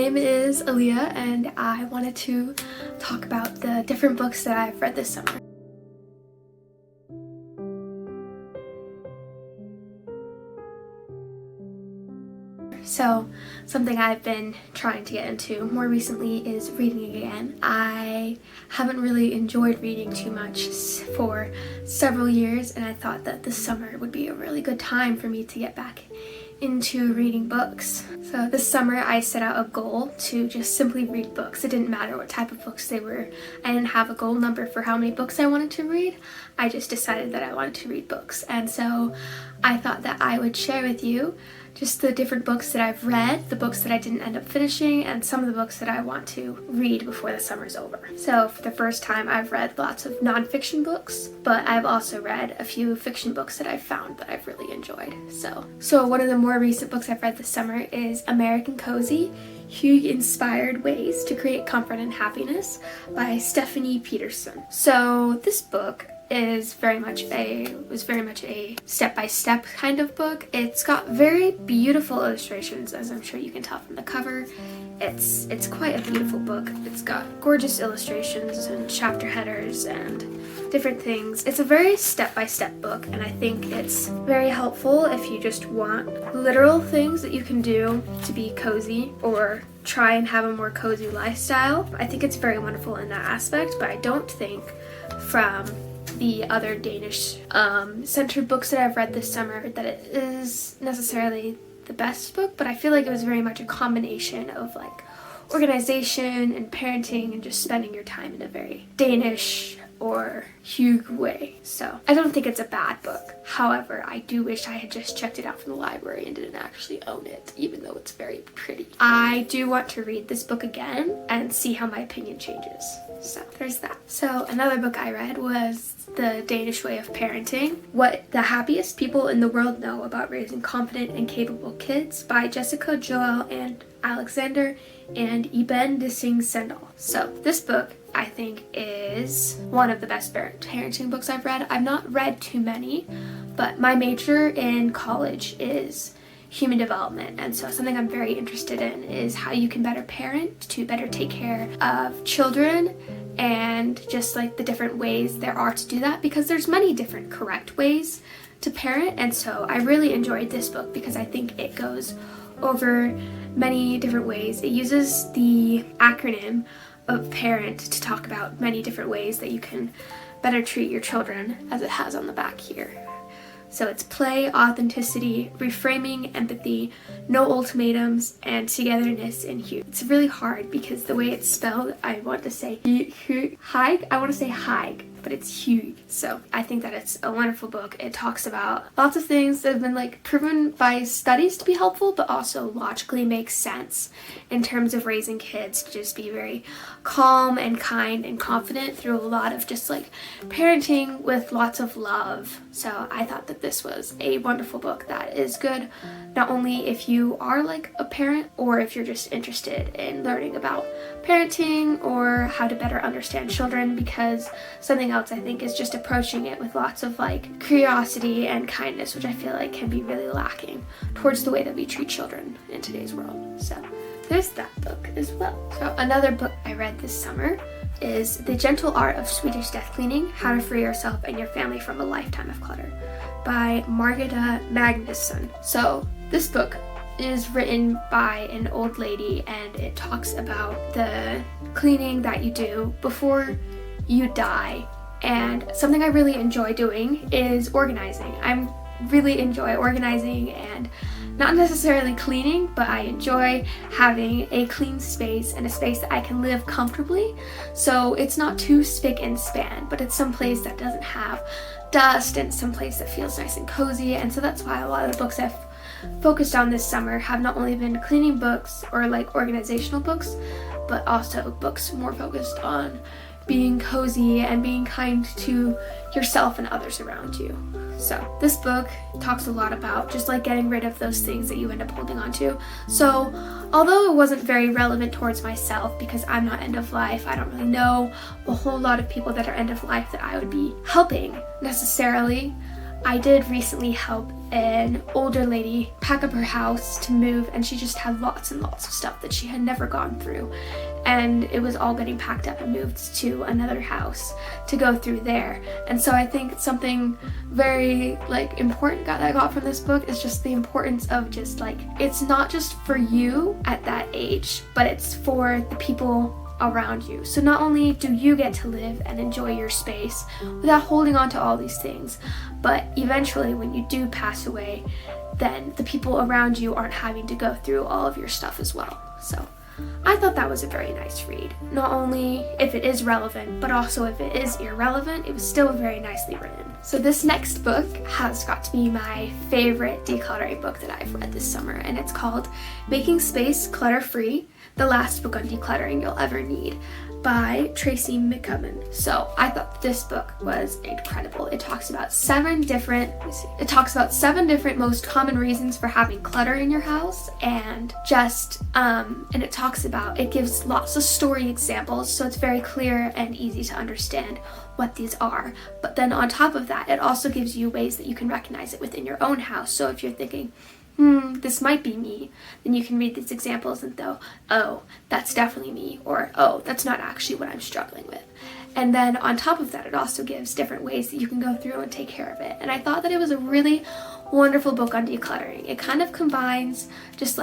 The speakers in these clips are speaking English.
name is Aleah, and I wanted to talk about the different books that I've read this summer. So, something I've been trying to get into more recently is reading again. I haven't really enjoyed reading too much for several years, and I thought that this summer would be a really good time for me to get back into reading books. So this summer I set out a goal to just simply read books. It didn't matter what type of books they were. I didn't have a goal number for how many books I wanted to read. I just decided that I wanted to read books. And so I thought that I would share with you just the different books that I've read, the books that I didn't end up finishing, and some of the books that I want to read before the summer's over. So for the first time, I've read lots of nonfiction books, but I've also read a few fiction books that I've found that I've really enjoyed. So one of the more recent books I've read this summer is American Cozy, Hygge-Inspired Ways to Create Comfort and Happiness by Stephanie Peterson. So this book was very much a step-by-step kind of book. It's got very beautiful illustrations, as I'm sure you can tell from the cover. It's quite a beautiful book. It's got gorgeous illustrations and chapter headers and different things. It's a very step-by-step book, and I think it's very helpful if you just want literal things that you can do to be cozy or try and have a more cozy lifestyle. I think it's very wonderful in that aspect, but I don't think from the other Danish centered books that I've read this summer that it is necessarily the best book, but I feel like it was very much a combination of like organization and parenting and just spending your time in a very Danish or Hygge way. So I don't think it's a bad book. However, I do wish I had just checked it out from the library and didn't actually own it, even though it's very pretty. I do want to read this book again and see how my opinion changes. So there's that. So another book I read was The Danish Way of Parenting, What the Happiest People in the World Know About Raising Confident and Capable Kids by Jessica Joel and Alexander and Iben de Singh Sendal. So this book I think is one of the best parenting books I've read. I've not read too many, but my major in college is human development, and so something I'm very interested in is how you can better parent to better take care of children and just like the different ways there are to do that, because there's many different correct ways to parent. And so I really enjoyed this book because I think it goes over many different ways. It uses the acronym of parent to talk about many different ways that you can better treat your children, as it has on the back here. So it's play, authenticity, reframing, empathy, no ultimatums, and togetherness in Hygge. It's really hard because the way it's spelled, I want to say Hygge, but it's Hygge. So I think that it's a wonderful book. It talks about lots of things that have been like proven by studies to be helpful, but also logically makes sense in terms of raising kids to just be very calm and kind and confident through a lot of just like parenting with lots of love. So I thought that this was a wonderful book that is good not only if you are like a parent or if you're just interested in learning about parenting or how to better understand children, because something else I think is just approaching it with lots of like curiosity and kindness, which I feel like can be really lacking towards the way that we treat children in today's world. So there's that book as well. So another book I read this summer is The Gentle Art of Swedish Death Cleaning, How to Free Yourself and Your Family from a Lifetime of Clutter by Margareta Magnusson. So this book is written by an old lady, and it talks about the cleaning that you do before you die. And something I really enjoy doing is organizing. I really enjoy organizing and not necessarily cleaning, but I enjoy having a clean space and a space that I can live comfortably. So it's not too spick and span, but it's some place that doesn't have dust and some place that feels nice and cozy. And so that's why a lot of the books I've focused on this summer have not only been cleaning books or like organizational books, but also books more focused on being cozy and being kind to yourself and others around you. So this book talks a lot about just like getting rid of those things that you end up holding on to. So although it wasn't very relevant towards myself because I'm not end of life, I don't really know a whole lot of people that are end of life that I would be helping necessarily. I did recently help an older lady pack up her house to move, and she just had lots and lots of stuff that she had never gone through, and it was all getting packed up and moved to another house to go through there. And so I think something very important that I got from this book is just the importance of just it's not just for you at that age, but it's for the people around you. So not only do you get to live and enjoy your space without holding on to all these things, but eventually when you do pass away, then the people around you aren't having to go through all of your stuff as well. So I thought that was a very nice read. Not only if it is relevant, but also if it is irrelevant, it was still very nicely written. So this next book has got to be my favorite decluttering book that I've read this summer, and it's called Making Space Clutter-Free: The Last Book on Decluttering You'll Ever Need by Tracy McCubbin. So I thought this book was incredible. It talks about seven different most common reasons for having clutter in your house, and it gives lots of story examples, so it's very clear and easy to understand what these are. But then on top of that, it also gives you ways that you can recognize it within your own house. So if you're thinking, this might be me, then you can read these examples and go, oh, that's definitely me, or oh, that's not actually what I'm struggling with. And then on top of that, it also gives different ways that you can go through and take care of it. And I thought that it was a really wonderful book on decluttering. It kind of combines just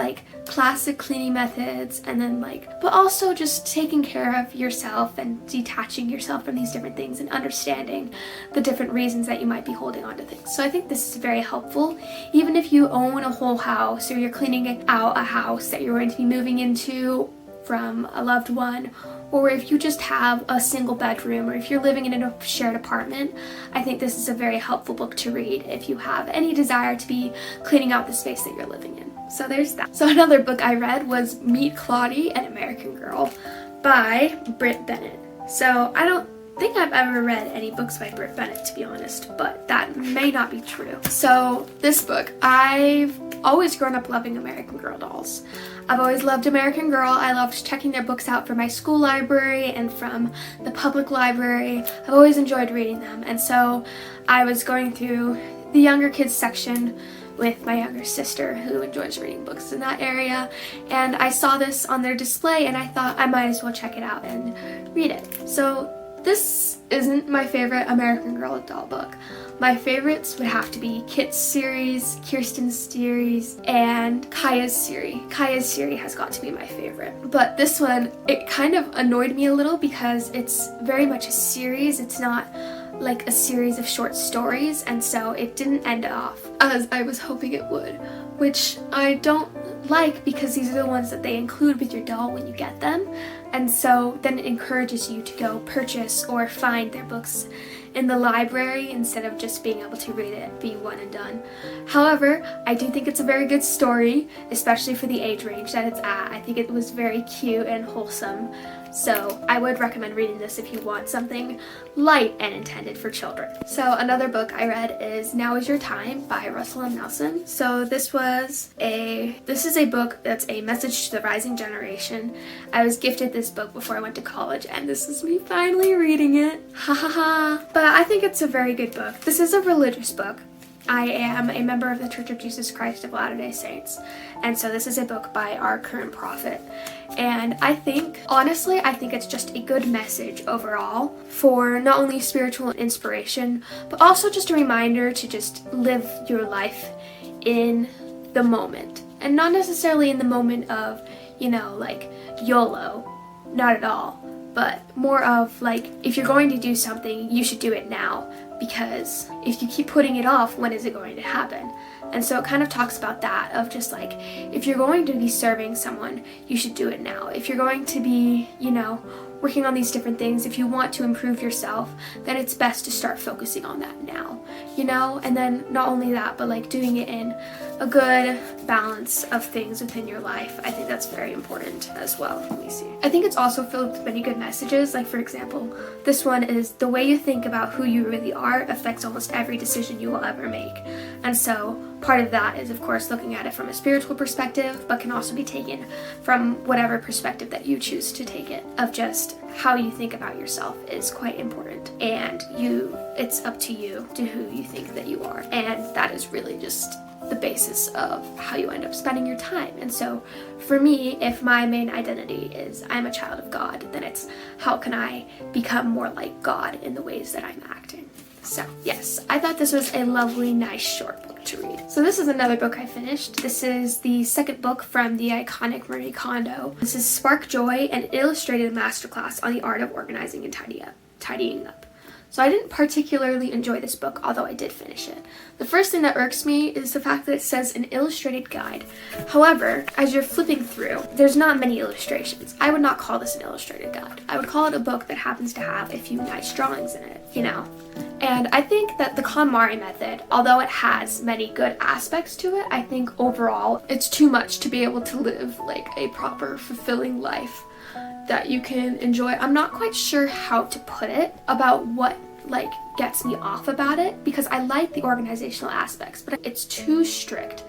classic cleaning methods and then but also just taking care of yourself and detaching yourself from these different things and understanding the different reasons that you might be holding on to things. So I think this is very helpful, even if you own a whole house or you're cleaning out a house that you're going to be moving into from a loved one, or if you just have a single bedroom, or if you're living in a shared apartment. I think this is a very helpful book to read if you have any desire to be cleaning out the space that you're living in. So there's that. So another book I read was Meet Claudie, an American Girl by Britt Bennett. So I don't think I've ever read any books by Britt Bennett, to be honest, but that may not be true. So this book, I've always grown up loving American Girl dolls. I've always loved American Girl. I loved checking their books out from my school library and from the public library. I've always enjoyed reading them, and so I was going through the younger kids section with my younger sister, who enjoys reading books in that area, and I saw this on their display and I thought I might as well check it out and read it. So this isn't my favorite American Girl doll book. My favorites would have to be Kit's series, Kirsten's series, and Kaya's series. Kaya's series has got to be my favorite. But this one, it kind of annoyed me a little because it's very much a series. It's not like a series of short stories, and so it didn't end off as I was hoping it would, which I don't like because these are the ones that they include with your doll when you get them, and so then it encourages you to go purchase or find their books in the library instead of just being able to read it, be one and done. However, I do think it's a very good story, especially for the age range that it's at. I think it was very cute and wholesome. So I would recommend reading this if you want something light and intended for children. So another book I read is Now Is Your Time by Russell M. Nelson. So this is a book that's a message to the rising generation. I was gifted this book before I went to college, and this is me finally reading it. Ha ha ha. But I think it's a very good book. This is a religious book. I am a member of the Church of Jesus Christ of Latter-day Saints, and so this is a book by our current prophet. And I think it's just a good message overall for not only spiritual inspiration, but also just a reminder to just live your life in the moment. And not necessarily in the moment of, YOLO, not at all. But more of if you're going to do something, you should do it now, because if you keep putting it off, when is it going to happen? And so it kind of talks about that, of just if you're going to be serving someone, you should do it now. If you're going to be, working on these different things, if you want to improve yourself, then it's best to start focusing on that now, and then not only that, but doing it in a good balance of things within your life. I think that's very important as well. Let me see. I think it's also filled with many good messages. For example, this one is the way you think about who you really are affects almost every decision you will ever make. And so part of that is, of course, looking at it from a spiritual perspective, but can also be taken from whatever perspective that you choose to take it, of just just how you think about yourself is quite important, and it's up to you to who you think that you are, and that is really just the basis of how you end up spending your time. And so for me, if my main identity is I'm a child of God, then it's how can I become more like God in the ways that I'm acting. So yes, I thought this was a lovely, nice short book to read. So this is another book I finished. This is the second book from the iconic Marie Kondo. This is Spark Joy, an illustrated masterclass on the art of organizing and tidying up. So I didn't particularly enjoy this book, although I did finish it. The first thing that irks me is the fact that it says an illustrated guide. However, as you're flipping through, there's not many illustrations. I would not call this an illustrated guide. I would call it a book that happens to have a few nice drawings in it, you know. And I think that the KonMari method, although it has many good aspects to it, I think overall it's too much to be able to live like a proper, fulfilling life that you can enjoy. I'm not quite sure how to put it about what like gets me off about it, because I like the organizational aspects, but it's too strict.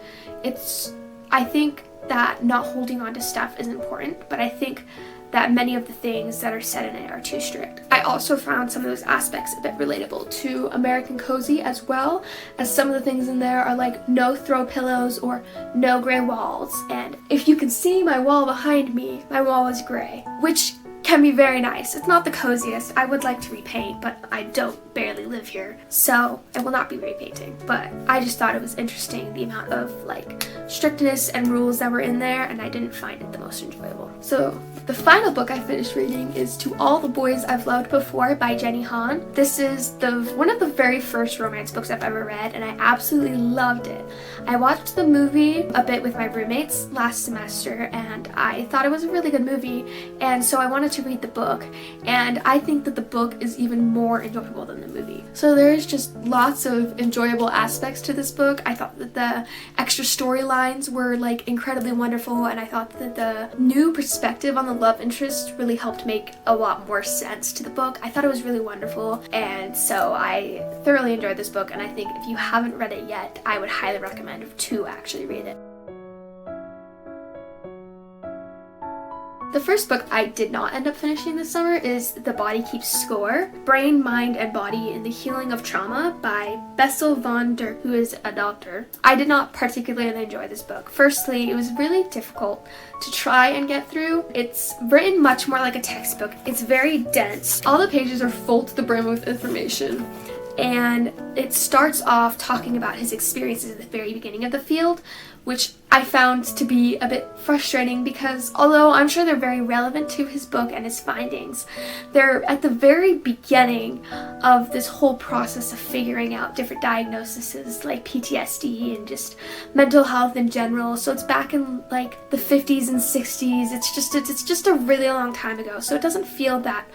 I think that not holding on to stuff is important, but I think that many of the things that are said in it are too strict. I also found some of those aspects a bit relatable to American Cozy, as well as some of the things in there are like no throw pillows or no gray walls. And if you can see my wall behind me, my wall is gray, which can be very nice. It's not the coziest. I would like to repaint, but I don't barely live here, so I will not be repainting. But I just thought it was interesting, the amount of like strictness and rules that were in there, and I didn't find it the most enjoyable. So the final book I finished reading is To All the Boys I've Loved Before by Jenny Han. This is one of the very first romance books I've ever read, and I absolutely loved it. I watched the movie a bit with my roommates last semester, and I thought it was a really good movie, and so I wanted to read the book, and I think that the book is even more enjoyable than the movie. So there's just lots of enjoyable aspects to this book. I thought that the extra storylines were like incredibly wonderful, and I thought that the new perspective on the love interest really helped make a lot more sense to the book. I thought it was really wonderful, and so I thoroughly enjoyed this book, and I think if you haven't read it yet, I would highly recommend to actually read it. The first book I did not end up finishing this summer is The Body Keeps Score, Brain, Mind, and Body in the Healing of Trauma by Bessel van der, who is a doctor. I did not particularly enjoy this book. Firstly, it was really difficult to try and get through. It's written much more like a textbook. It's very dense. All the pages are full to the brim with information. And it starts off talking about his experiences at the very beginning of the field, which I found to be a bit frustrating because although I'm sure they're very relevant to his book and his findings, they're at the very beginning of this whole process of figuring out different diagnoses like PTSD and just mental health in general. So it's back in like the 50s and 60s. It's just a really long time ago, so it doesn't feel that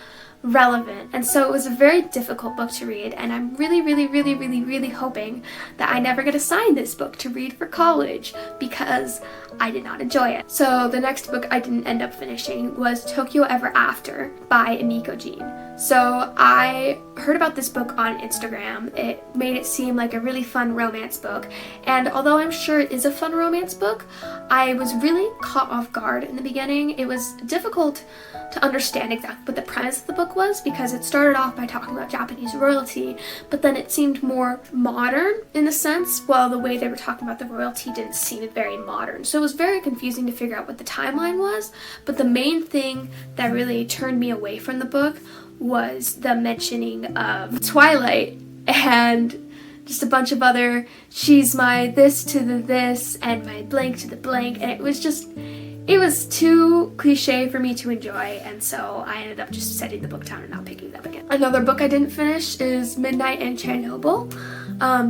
relevant, and so it was a very difficult book to read, and I'm really hoping that I never get assigned this book to read for college because I did not enjoy it. So the next book I didn't end up finishing was Tokyo Ever After by Emiko Jean. So I heard about this book on Instagram. It made it seem like a really fun romance book, and although I'm sure it is a fun romance book, I was really caught off guard in the beginning. It was difficult to understand exactly what the premise of the book was because it started off by talking about Japanese royalty, but then it seemed more modern in a sense, while the way they were talking about the royalty didn't seem very modern. So it was very confusing to figure out what the timeline was, but the main thing that really turned me away from the book was the mentioning of Twilight and just a bunch of other, she's my this to the this and my blank to the blank, and it was too cliche for me to enjoy, and so I ended up just setting the book down and not picking it up again. Another book I didn't finish is Midnight in Chernobyl,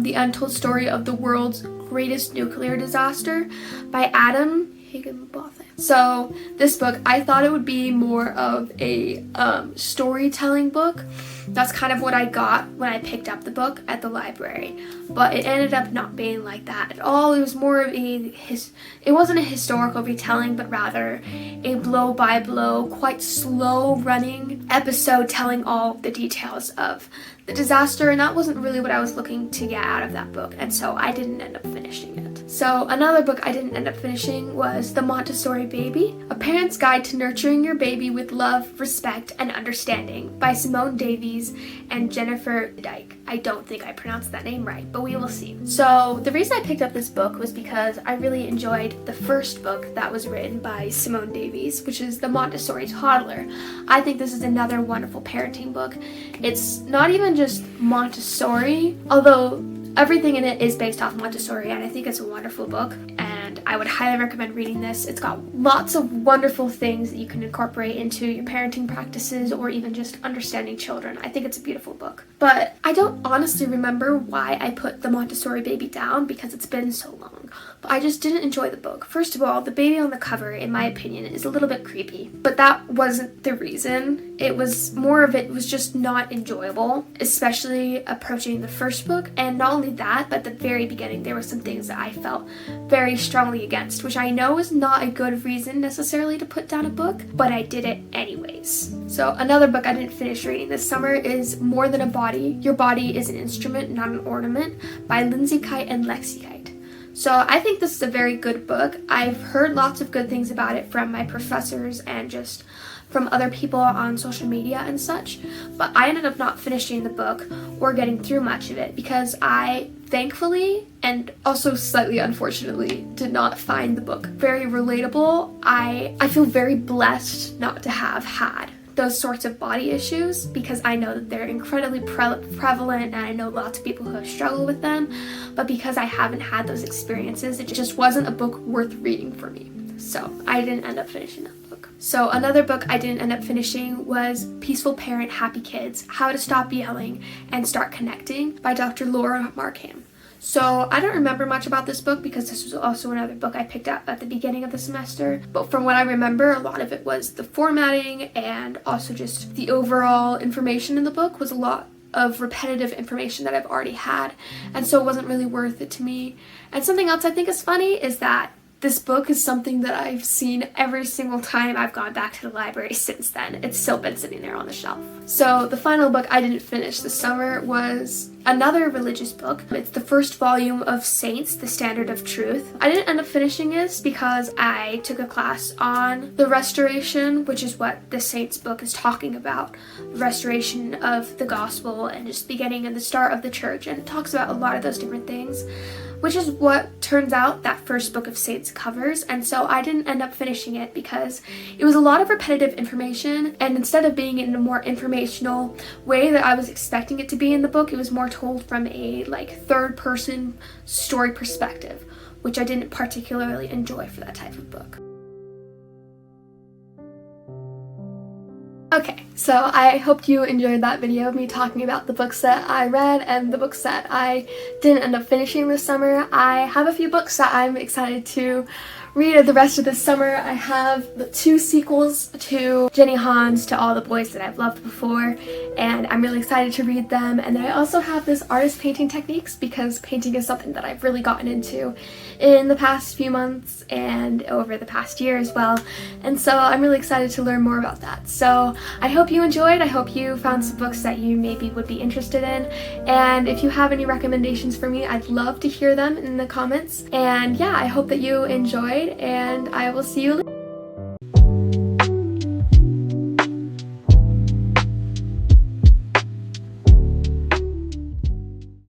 The Untold Story of the World's Greatest Nuclear Disaster by Adam Higginbotham. So this book, I thought it would be more of a storytelling book. That's kind of what I got when I picked up the book at the library, but it ended up not being like that at all. It was more of it wasn't a historical retelling, but rather a blow-by-blow, quite slow-running episode telling all the details of the disaster, and that wasn't really what I was looking to get out of that book, and so I didn't end up finishing it. So another book I didn't end up finishing was The Montessori Baby. Apparently Parent's Guide to Nurturing Your Baby with Love, Respect, and Understanding by Simone Davies and Jennifer Dyke. I don't think I pronounced that name right, but we will see. So the reason I picked up this book was because I really enjoyed the first book that was written by Simone Davies, which is The Montessori Toddler. I think this is another wonderful parenting book. It's not even just Montessori, although everything in it is based off Montessori, and I think it's a wonderful book, and I would highly recommend reading this. It's got lots of wonderful things that you can incorporate into your parenting practices or even just understanding children. I think it's a beautiful book. But I don't honestly remember why I put the Montessori baby down because it's been so long. But I just didn't enjoy the book. First of all, the baby on the cover, in my opinion, is a little bit creepy. But that wasn't the reason. It was just not enjoyable, especially approaching the first book. And not only that, but at the very beginning, there were some things that I felt very strongly against, which I know is not a good reason necessarily to put down a book, but I did it anyways. So another book I didn't finish reading this summer is More Than a Body, Your Body is an Instrument, Not an Ornament by Lindsay Kite and Lexi Kite. So I think this is a very good book. I've heard lots of good things about it from my professors and just from other people on social media and such, but I ended up not finishing the book or getting through much of it because I thankfully and also slightly unfortunately did not find the book very relatable. I feel very blessed not to have had those sorts of body issues because I know that they're incredibly prevalent and I know lots of people who have struggled with them, but because I haven't had those experiences, it just wasn't a book worth reading for me. So I didn't end up finishing that book. So another book I didn't end up finishing was Peaceful Parent, Happy Kids, How to Stop Yelling and Start Connecting by Dr. Laura Markham. So I don't remember much about this book because this was also another book I picked up at the beginning of the semester. But from what I remember, a lot of it was the formatting and also just the overall information in the book was a lot of repetitive information that I've already had. And so it wasn't really worth it to me. And something else I think is funny is that this book is something that I've seen every single time I've gone back to the library since then. It's still been sitting there on the shelf. So the final book I didn't finish this summer was another religious book. It's the first volume of Saints, The Standard of Truth. I didn't end up finishing this because I took a class on the restoration, which is what the Saints book is talking about. The restoration of the gospel and just beginning and the start of the church. And it talks about a lot of those different things, which is what turns out that first book of Saints covers. And so I didn't end up finishing it because it was a lot of repetitive information, and instead of being in a more informational way that I was expecting it to be in the book, it was more told from a third person story perspective, which I didn't particularly enjoy for that type of book. Okay, so I hope you enjoyed that video of me talking about the books that I read and the books that I didn't end up finishing this summer. I have a few books that I'm excited to read the rest of this summer. I have the 2 sequels to Jenny Han's To All the Boys That I've Loved Before, and I'm really excited to read them. And then I also have this artist painting techniques because painting is something that I've really gotten into in the past few months and over the past year as well. And so I'm really excited to learn more about that. So I hope you enjoyed. I hope you found some books that you maybe would be interested in. And if you have any recommendations for me, I'd love to hear them in the comments. And yeah, I hope that you enjoyed, and I will see you later.